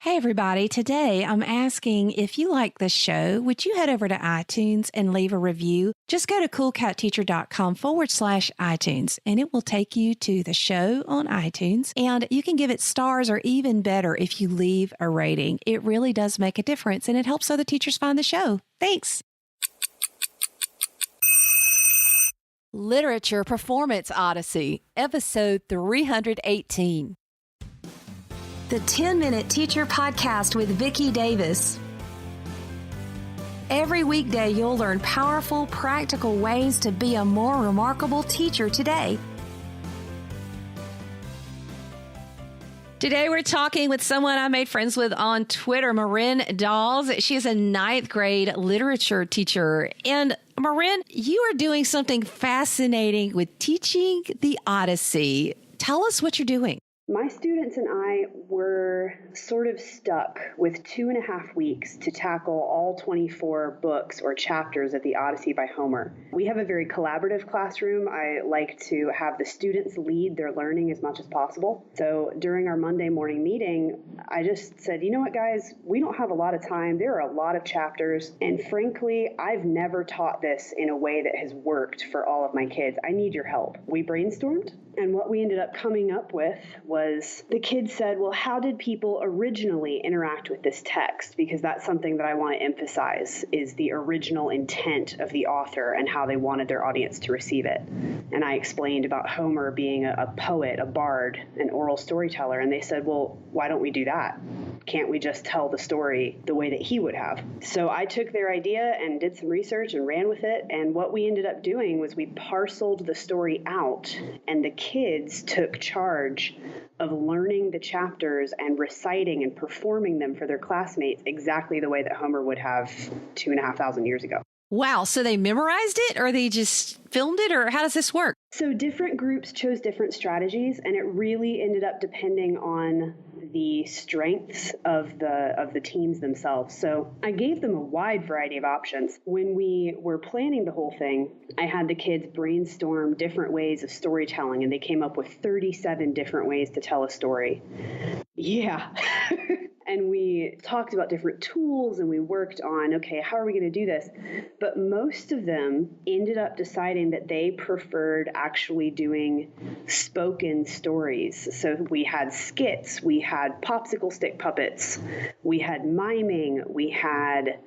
Hey, everybody. Today, I'm asking if you like this show, would you head over to iTunes and leave a review? Just go to coolcatteacher.com/iTunes, and it will take you to the show on iTunes. And you can give it stars, or even better, if you leave a rating. It really does make a difference, and it helps other teachers find the show. Thanks. Literature Performance Odyssey, Episode 318. The 10-Minute Teacher Podcast with Vicki Davis. Every weekday, you'll learn powerful, practical ways to be a more remarkable teacher today. Today, we're talking with someone I made friends with on Twitter, Marynn Dause. She is a 9th grade literature teacher. And Marynn, you are doing something fascinating with teaching the Odyssey. Tell us what you're doing. My students and I were sort of stuck with 2.5 weeks to tackle all 24 books or chapters of the Odyssey by Homer. We have a very collaborative classroom. I like to have the students lead their learning as much as possible. So during our Monday morning meeting, I just said, you know what, guys, we don't have a lot of time. There are a lot of chapters. And frankly, I've never taught this in a way that has worked for all of my kids. I need your help. We brainstormed. And what we ended up coming up with was the kids said, well, how did people originally interact with this text? Because that's something that I want to emphasize is the original intent of the author and how they wanted their audience to receive it. And I explained about Homer being a poet, a bard, an oral storyteller. And they said, well, why don't we do that? Can't we just tell the story the way that he would have? So I took their idea and did some research and ran with it. And what we ended up doing was we parceled the story out, and the kids took charge of learning the chapters and reciting and performing them for their classmates exactly the way that Homer would have 2,500 years ago. Wow. So they memorized it, or they just filmed it, or how does this work? So different groups chose different strategies, and it really ended up depending on the strengths of the teams themselves. So I gave them a wide variety of options. When we were planning the whole thing, I had the kids brainstorm different ways of storytelling, and they came up with 37 different ways to tell a story. Yeah. And we talked about different tools, and we worked on, okay, how are we going to do this? But most of them ended up deciding that they preferred actually doing spoken stories. So we had skits, we had popsicle stick puppets, we had miming, we had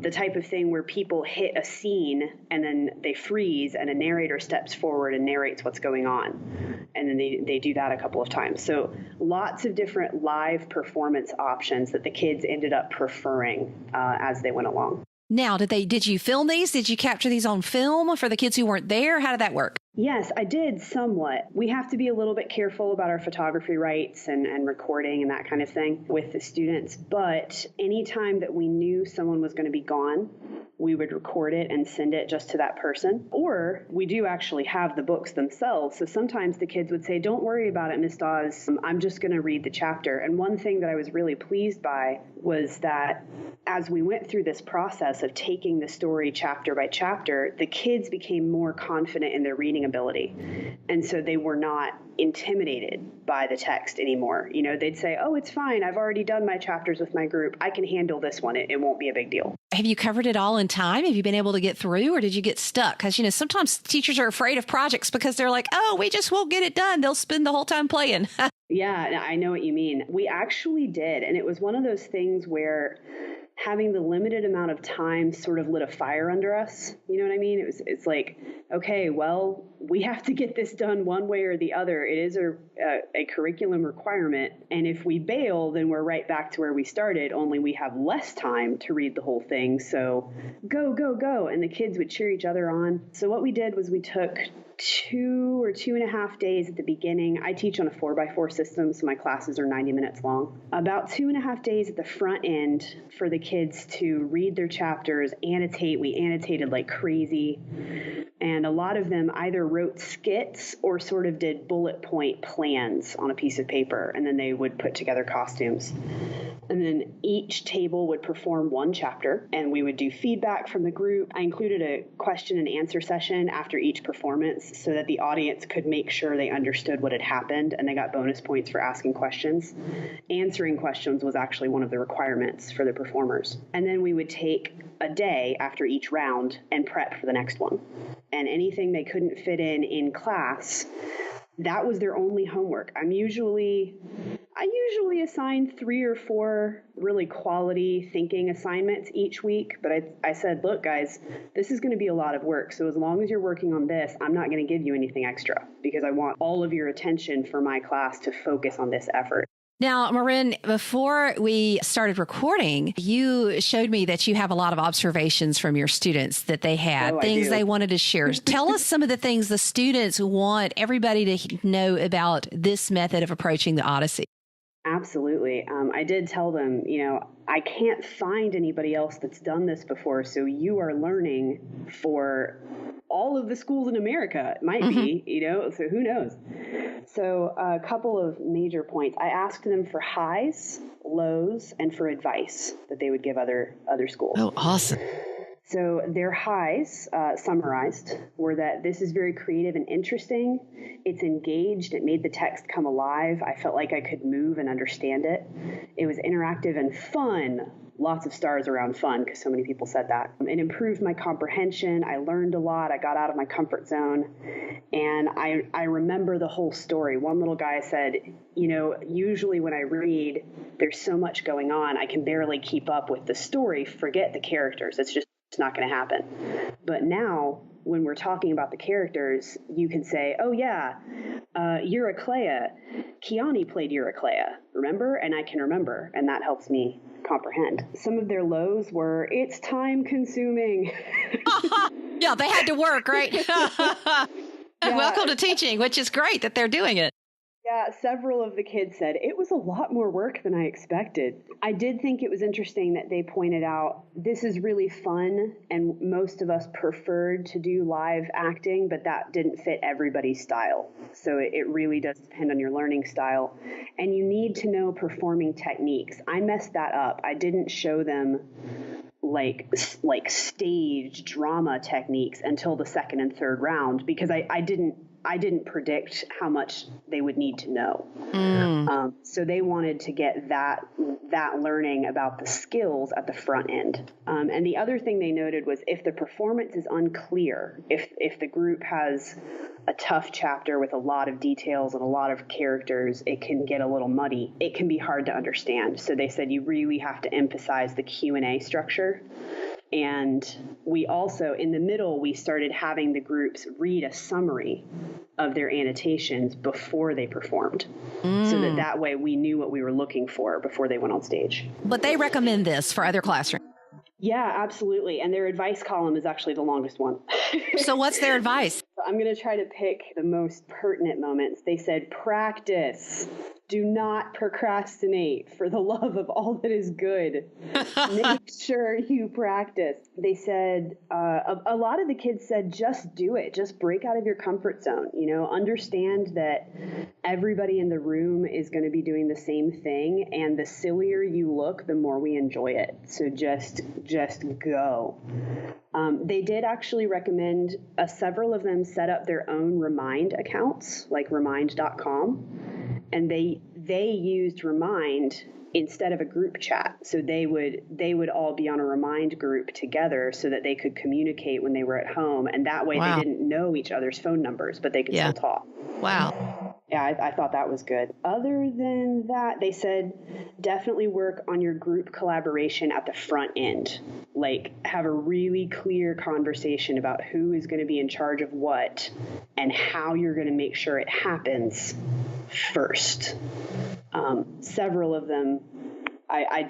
the type of thing where people hit a scene and then they freeze and a narrator steps forward and narrates what's going on. And then they do that a couple of times. So lots of different live performance options that the kids ended up preferring as they went along. Now, did you film these? Did you capture these on film for the kids who weren't there? How did that work? Yes, I did somewhat. We have to be a little bit careful about our photography rights and recording and that kind of thing with the students. But anytime that we knew someone was going to be gone, we would record it and send it just to that person. Or we do actually have the books themselves. So sometimes the kids would say, don't worry about it, Miss Dawes. I'm just going to read the chapter. And one thing that I was really pleased by was that as we went through this process of taking the story chapter by chapter, the kids became more confident in their reading ability. And so they were not intimidated by the text anymore. You know, they'd say, oh, it's fine. I've already done my chapters with my group. I can handle this one. It won't be a big deal. Have you covered it all in time? Have you been able to get through, or did you get stuck? Because, you know, sometimes teachers are afraid of projects because they're like, oh, we just won't get it done. They'll spend the whole time playing. Yeah, I know what you mean. We actually did. And it was one of those things where having the limited amount of time sort of lit a fire under us. You know what I mean? It's like, okay, well, we have to get this done one way or the other. It is a curriculum requirement. And if we bail, then we're right back to where we started, only we have less time to read the whole thing. So go, go, go. And the kids would cheer each other on. So what we did was we took 2 or 2.5 days at the beginning. I teach on a 4x4 system, so my classes are 90 minutes long. About 2.5 days at the front end for the kids to read their chapters, annotate. We annotated like crazy. And a lot of them either wrote skits or sort of did bullet point plans on a piece of paper, and then they would put together costumes. And then each table would perform one chapter, and we would do feedback from the group. I included a question and answer session after each performance so that the audience could make sure they understood what had happened, and they got bonus points for asking questions. Answering questions was actually one of the requirements for the performers. And then we would take a day after each round and prep for the next one. And anything they couldn't fit in class, that was their only homework. I usually assign 3 or 4 really quality thinking assignments each week. But I said, look, guys, this is going to be a lot of work. So as long as you're working on this, I'm not going to give you anything extra because I want all of your attention for my class to focus on this effort. Now, Marynn, before we started recording, you showed me that you have a lot of observations from your students that they had, things they wanted to share. Tell us some of the things the students want everybody to know about this method of approaching the Odyssey. Absolutely. I did tell them, I can't find anybody else that's done this before, so you are learning for all of the schools in America. It might be, so who knows? So a couple of major points. I asked them for highs, lows, and for advice that they would give other schools. Oh, awesome. So their highs, summarized, were that this is very creative and interesting. It's engaged. It made the text come alive. I felt like I could move and understand it. It was interactive and fun. Lots of stars around fun because so many people said that. It improved my comprehension. I learned a lot. I got out of my comfort zone. And I remember the whole story. One little guy said, usually when I read, there's so much going on, I can barely keep up with the story. Forget the characters. It's not going to happen. But now, when we're talking about the characters, you can say, oh yeah, Euryclea, Kiani played Euryclea, remember? And I can remember, and that helps me comprehend. Some of their lows were, it's time consuming. Yeah, they had to work, right? Welcome to teaching, which is great that they're doing it. Yeah, several of the kids said it was a lot more work than I expected. I did think it was interesting that they pointed out this is really fun, and most of us preferred to do live acting, but that didn't fit everybody's style. So it really does depend on your learning style, and you need to know performing techniques. I messed that up. I didn't show them like stage drama techniques until the second and third round because I didn't predict how much they would need to know. So they wanted to get that learning about the skills at the front end. And the other thing they noted was if the performance is unclear, if the group has a tough chapter with a lot of details and a lot of characters, it can get a little muddy. It can be hard to understand. So they said you really have to emphasize the Q&A structure. And we also, in the middle, we started having the groups read a summary of their annotations before they performed. So that way we knew what we were looking for before they went on stage. But they recommend this for other classrooms. Yeah, absolutely. And their advice column is actually the longest one. So what's their advice? I'm going to try to pick the most pertinent moments. They said, practice. Do not procrastinate for the love of all that is good. Make sure you practice. They said, a lot of the kids said, just do it. Just break out of your comfort zone. Understand that everybody in the room is going to be doing the same thing. And the sillier you look, the more we enjoy it. So just go. They did actually recommend several of them set up their own Remind accounts, like remind.com. And they used Remind instead of a group chat. So they would all be on a Remind group together so that they could communicate when they were at home. And that way they didn't know each other's phone numbers, but they could still talk. Wow. Yeah, I thought that was good. Other than that, they said definitely work on your group collaboration at the front end. Like have a really clear conversation about who is going to be in charge of what and how you're going to make sure it happens first. Several of them, I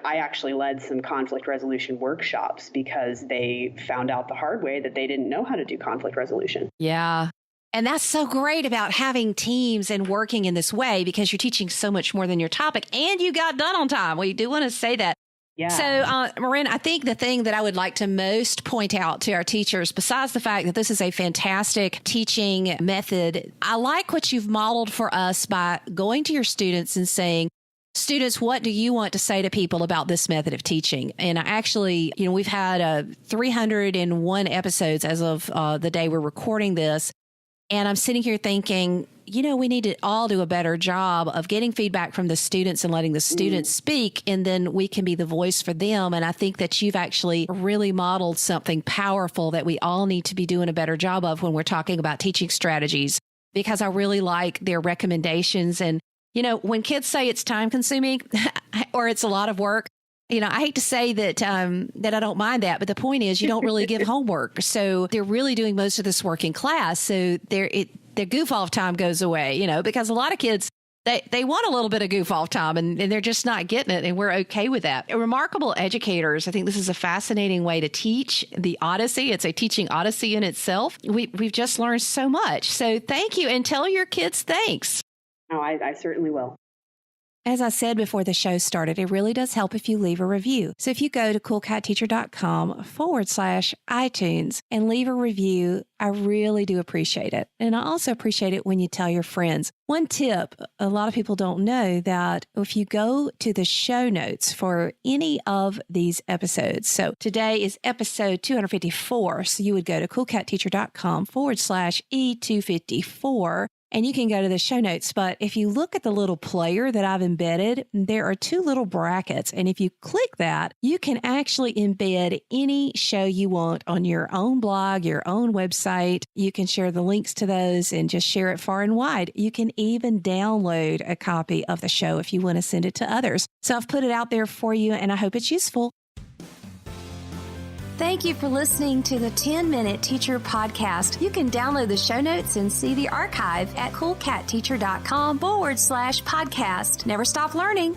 actually led some conflict resolution workshops because they found out the hard way that they didn't know how to do conflict resolution. Yeah. And that's so great about having teams and working in this way because you're teaching so much more than your topic and you got done on time. We do want to say that. Yeah. So, Marynn, I think the thing that I would like to most point out to our teachers, besides the fact that this is a fantastic teaching method, I like what you've modeled for us by going to your students and saying, students, what do you want to say to people about this method of teaching? And I actually, we've had 301 episodes as of the day we're recording this. And I'm sitting here thinking, we need to all do a better job of getting feedback from the students and letting the students speak, and then we can be the voice for them. And I think that you've actually really modeled something powerful that we all need to be doing a better job of when we're talking about teaching strategies, because I really like their recommendations. And, when kids say it's time consuming or it's a lot of work, I hate to say that that I don't mind that, but the point is you don't really give homework. So they're really doing most of this work in class. So their goof off time goes away, because a lot of kids, they want a little bit of goof off time and they're just not getting it. And we're okay with that. Remarkable educators. I think this is a fascinating way to teach the Odyssey. It's a teaching Odyssey in itself. We've just learned so much. So thank you, and tell your kids thanks. Oh, I certainly will. As I said before the show started, it really does help if you leave a review. So if you go to coolcatteacher.com/iTunes and leave a review, I really do appreciate it. And I also appreciate it when you tell your friends. One tip, a lot of people don't know that if you go to the show notes for any of these episodes, so today is episode 254, so you would go to coolcatteacher.com/E254. And you can go to the show notes. But if you look at the little player that I've embedded, there are two little brackets. And if you click that, you can actually embed any show you want on your own blog, your own website. You can share the links to those and just share it far and wide. You can even download a copy of the show if you want to send it to others. So I've put it out there for you, and I hope it's useful. Thank you for listening to the 10-Minute Teacher Podcast. You can download the show notes and see the archive at coolcatteacher.com/podcast. Never stop learning.